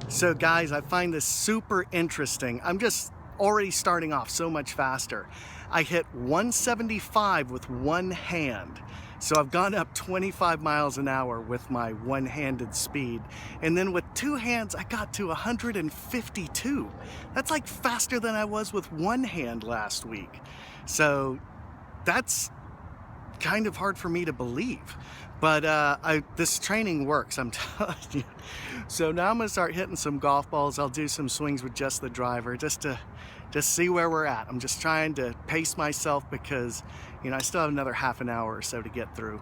So guys, I find this super interesting. I'm just already starting off so much faster. I hit 175 with one hand. So I've gone up 25 miles an hour with my one-handed speed. And then with two hands, I got to 152. That's like faster than I was with one hand last week. So that's kind of hard for me to believe. But this training works, I'm telling you. So now I'm gonna start hitting some golf balls. I'll do some swings with just the driver just to see where we're at. I'm just trying to pace myself because, you know, I still have another half an hour or so to get through.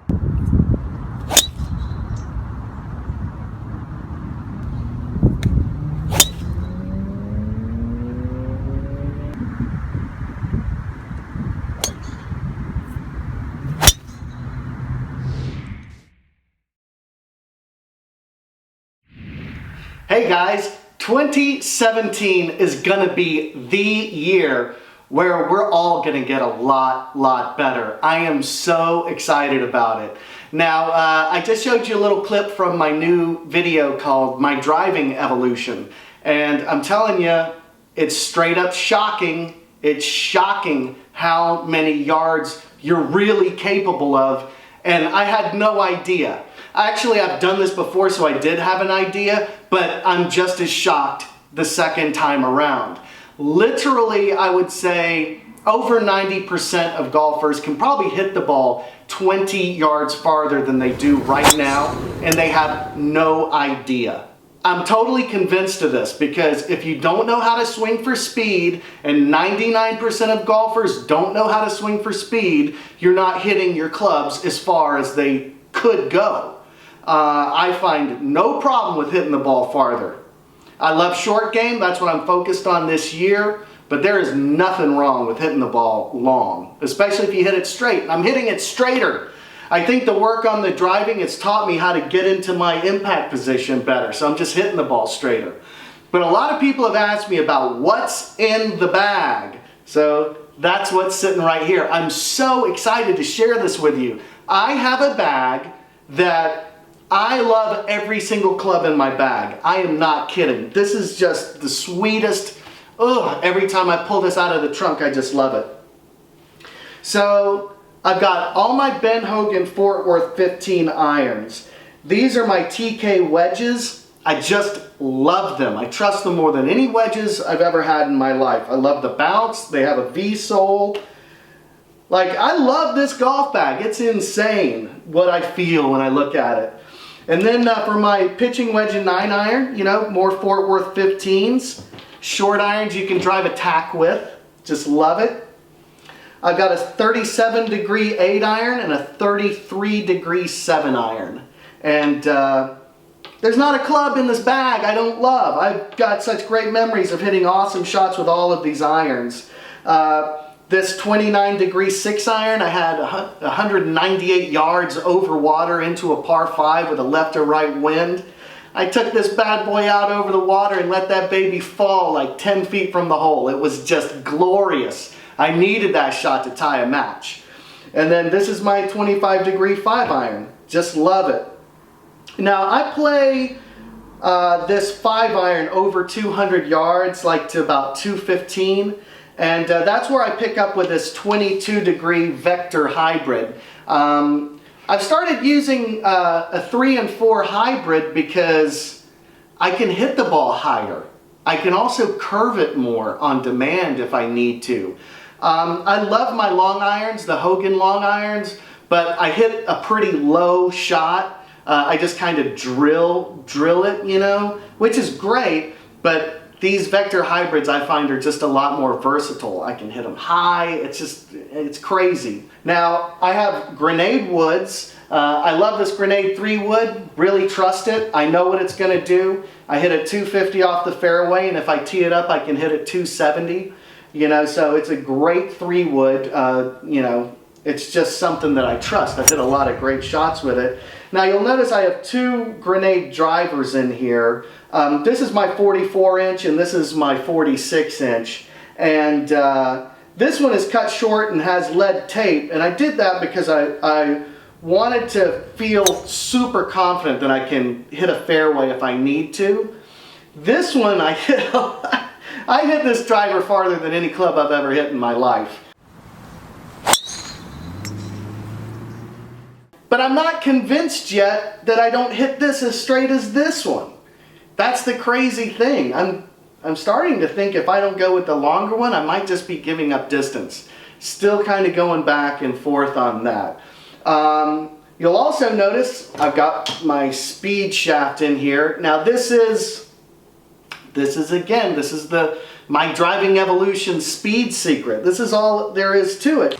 Hey guys, 2017 is gonna be the year where we're all gonna get a lot better. I am so excited about it. Now, I just showed you a little clip from my new video called My Driving Evolution. And I'm telling you, it's straight up shocking. It's shocking how many yards you're really capable of. And I had no idea. Actually, I've done this before, so I did have an idea, but I'm just as shocked the second time around. Literally, I would say over 90% of golfers can probably hit the ball 20 yards farther than they do right now, and they have no idea. I'm totally convinced of this because if you don't know how to swing for speed, and 99% of golfers don't know how to swing for speed, you're not hitting your clubs as far as they could go. I find no problem with hitting the ball farther. I love short game, that's what I'm focused on this year, but there is nothing wrong with hitting the ball long, especially if you hit it straight. I'm hitting it straighter. I think the work on the driving has taught me how to get into my impact position better, so I'm just hitting the ball straighter. But a lot of people have asked me about what's in the bag, so that's what's sitting right here. I'm so excited to share this with you. I have a bag that I love every single club in my bag. I am not kidding. This is just the sweetest. Every time I pull this out of the trunk, I just love it. So I've got all my Ben Hogan Fort Worth 15 irons. These are my TK wedges. I just love them. I trust them more than any wedges I've ever had in my life. I love the bounce. They have a V-sole. Like, I love this golf bag. It's insane what I feel when I look at it. And then for my pitching wedge and 9 iron, you know, more Fort Worth 15s. Short irons you can drive a tack with. Just love it. I've got a 37 degree 8 iron and a 33 degree 7 iron. And there's not a club in this bag I don't love. I've got such great memories of hitting awesome shots with all of these irons. This 29 degree 6 iron, I had 198 yards over water into a par 5 with a left or right wind. I took this bad boy out over the water and let that baby fall like 10 feet from the hole. It was just glorious. I needed that shot to tie a match. And then this is my 25 degree 5 iron. Just love it. Now I play this 5 iron over 200 yards, like to about 215. And that's where I pick up with this 22 degree Vector hybrid. I've started using a 3 and 4 hybrid because I can hit the ball higher. I can also curve it more on demand if I need to. I love my long irons, the Hogan long irons, but I hit a pretty low shot. I just kind of drill it, you know, which is great, but these Vector hybrids I find are just a lot more versatile. I can hit them high. It's crazy. Now I have grenade woods. I love this grenade 3 wood. Really trust it. I know what it's going to do. I hit it 250 off the fairway, and if I tee it up, I can hit it 270. You know, so it's a great 3 wood. You know, it's just something that I trust. I've hit a lot of great shots with it. Now you'll notice I have 2 grenade drivers in here. This is my 44 inch and this is my 46 inch. And this one is cut short and has lead tape. And I did that because I wanted to feel super confident that I can hit a fairway if I need to. This one I hit, I hit this driver farther than any club I've ever hit in my life. But I'm not convinced yet that I don't hit this as straight as this one. That's the crazy thing. I'm starting to think if I don't go with the longer one, I might just be giving up distance. Still kind of going back and forth on that. You'll also notice I've got my speed shaft in here. Now this is my driving evolution speed secret. This is all there is to it.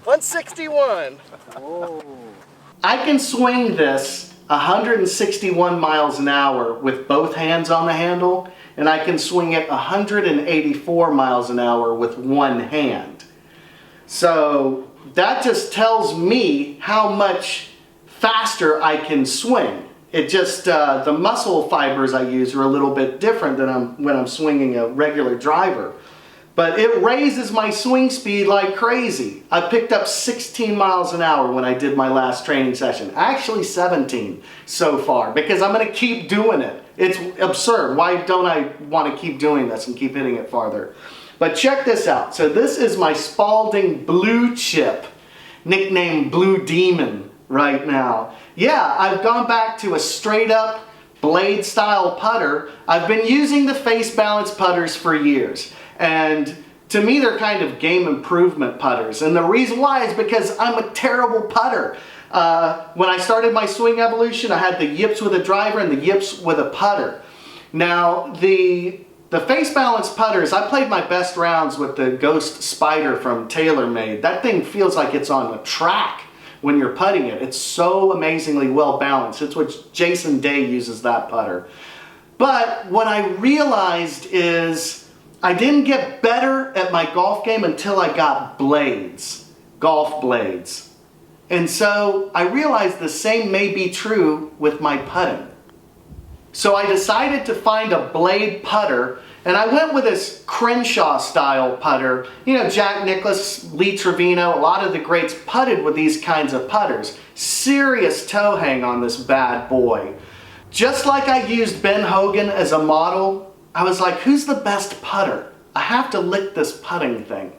161. Whoa. I can swing this 161 miles an hour with both hands on the handle, and I can swing it 184 miles an hour with one hand. So that just tells me how much faster I can swing. It just, the muscle fibers I use are a little bit different than when I'm swinging a regular driver. But it raises my swing speed like crazy. I picked up 16 miles an hour when I did my last training session. Actually 17 so far, because I'm going to keep doing it. It's absurd. Why don't I want to keep doing this and keep hitting it farther? But check this out. So this is my Spalding Blue Chip, nicknamed Blue Demon right now. Yeah, I've gone back to a straight up blade style putter. I've been using the face balance putters for years. And to me, they're kind of game improvement putters. And the reason why is because I'm a terrible putter. When I started my swing evolution, I had the yips with a driver and the yips with a putter. Now, the face balance putters, I played my best rounds with the Ghost Spider from TaylorMade. That thing feels like it's on a track when you're putting it. It's so amazingly well balanced. It's what Jason Day uses that putter. But what I realized is I didn't get better at my golf game until I got blades, golf blades. And so I realized the same may be true with my putting. So I decided to find a blade putter, and I went with this Crenshaw style putter. You know, Jack Nicklaus, Lee Trevino, a lot of the greats putted with these kinds of putters. Serious toe hang on this bad boy. Just like I used Ben Hogan as a model, I was like, who's the best putter? I have to lick this putting thing.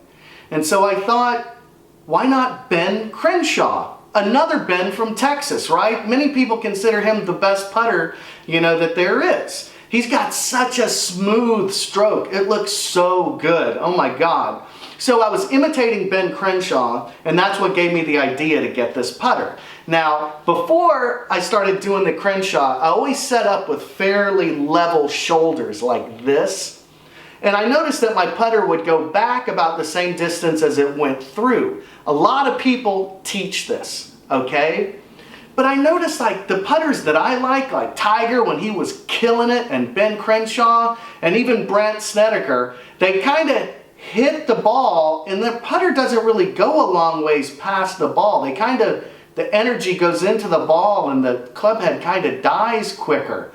And so I thought, why not Ben Crenshaw? Another Ben from Texas, right? Many people consider him the best putter, you know, that there is. He's got such a smooth stroke. It looks so good. Oh my God. So I was imitating Ben Crenshaw, and that's what gave me the idea to get this putter. Now, before I started doing the Crenshaw, I always set up with fairly level shoulders like this. And I noticed that my putter would go back about the same distance as it went through. A lot of people teach this, okay? But I noticed like the putters that I like Tiger when he was killing it, and Ben Crenshaw, and even Brandt Snedeker, they kind of hit the ball, and the putter doesn't really go a long ways past the ball. The energy goes into the ball, and the club head kind of dies quicker.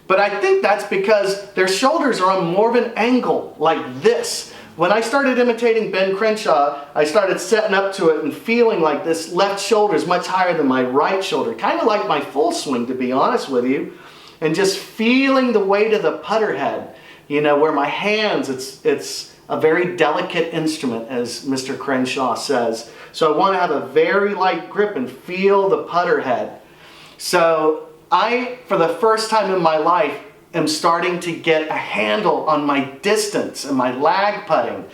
But I think that's because their shoulders are on more of an angle like this. When I started imitating Ben Crenshaw, I started setting up to it and feeling like this left shoulder is much higher than my right shoulder. Kind of like my full swing, to be honest with you. And just feeling the weight of the putter head. You know, where my hands, it's a very delicate instrument, as Mr. Crenshaw says. So I want to have a very light grip and feel the putter head. So I, for the first time in my life, am starting to get a handle on my distance and my lag putting.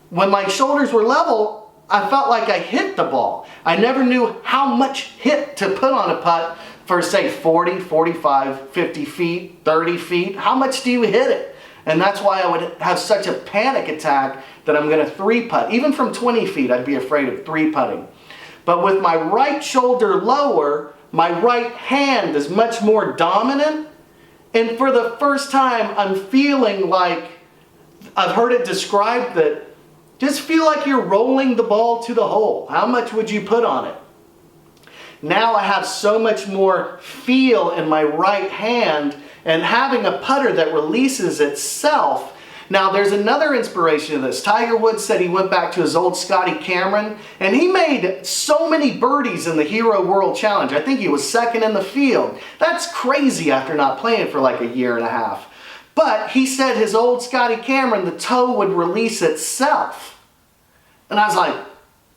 When my shoulders were level, I felt like I hit the ball. I never knew how much hit to put on a putt for, say, 40, 45, 50 feet, 30 feet. How much do you hit it? And that's why I would have such a panic attack that I'm going to three putt. Even from 20 feet, I'd be afraid of three putting. But with my right shoulder lower, my right hand is much more dominant. And for the first time, I'm feeling like, I've heard it described that, just feel like you're rolling the ball to the hole. How much would you put on it? Now I have so much more feel in my right hand, and having a putter that releases itself. Now there's another inspiration to this. Tiger Woods said he went back to his old Scotty Cameron and he made so many birdies in the Hero World Challenge. I think he was second in the field. That's crazy after not playing for like a year and a half. But he said his old Scotty Cameron, the toe would release itself. And I was like,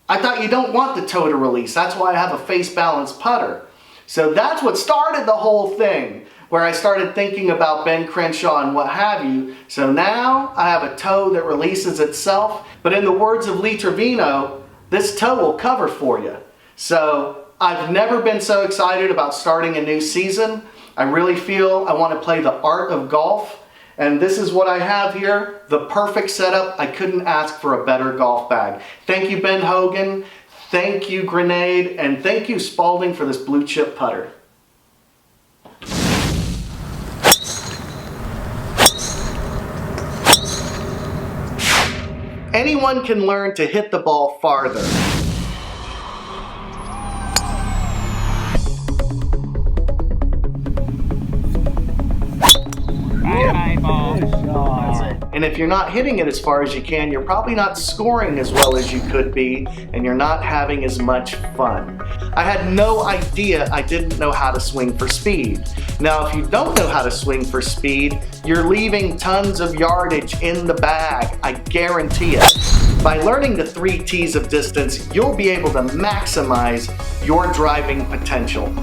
I thought you don't want the toe to release. That's why I have a face balanced putter. So that's what started the whole thing, where I started thinking about Ben Crenshaw and what have you. So now I have a toe that releases itself. But in the words of Lee Trevino, this toe will cover for you. So I've never been so excited about starting a new season. I really feel I want to play the art of golf. And this is what I have here, the perfect setup. I couldn't ask for a better golf bag. Thank you, Ben Hogan. Thank you, Grenade. And thank you, Spalding, for this blue chip putter. Anyone can learn to hit the ball farther. And if you're not hitting it as far as you can, you're probably not scoring as well as you could be, and you're not having as much fun. I had no idea I didn't know how to swing for speed. Now, if you don't know how to swing for speed, you're leaving tons of yardage in the bag, I guarantee it. By learning the 3 T's of distance, you'll be able to maximize your driving potential.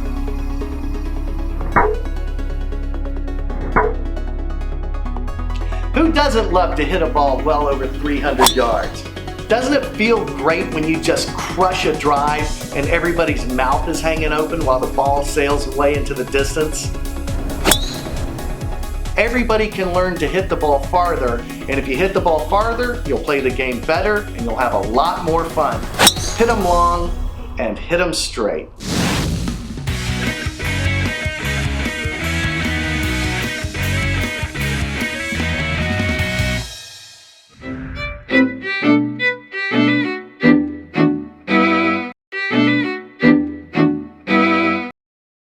Who doesn't love to hit a ball well over 300 yards? Doesn't it feel great when you just crush a drive and everybody's mouth is hanging open while the ball sails away into the distance? Everybody can learn to hit the ball farther, and if you hit the ball farther, you'll play the game better and you'll have a lot more fun. Hit them long and hit them straight.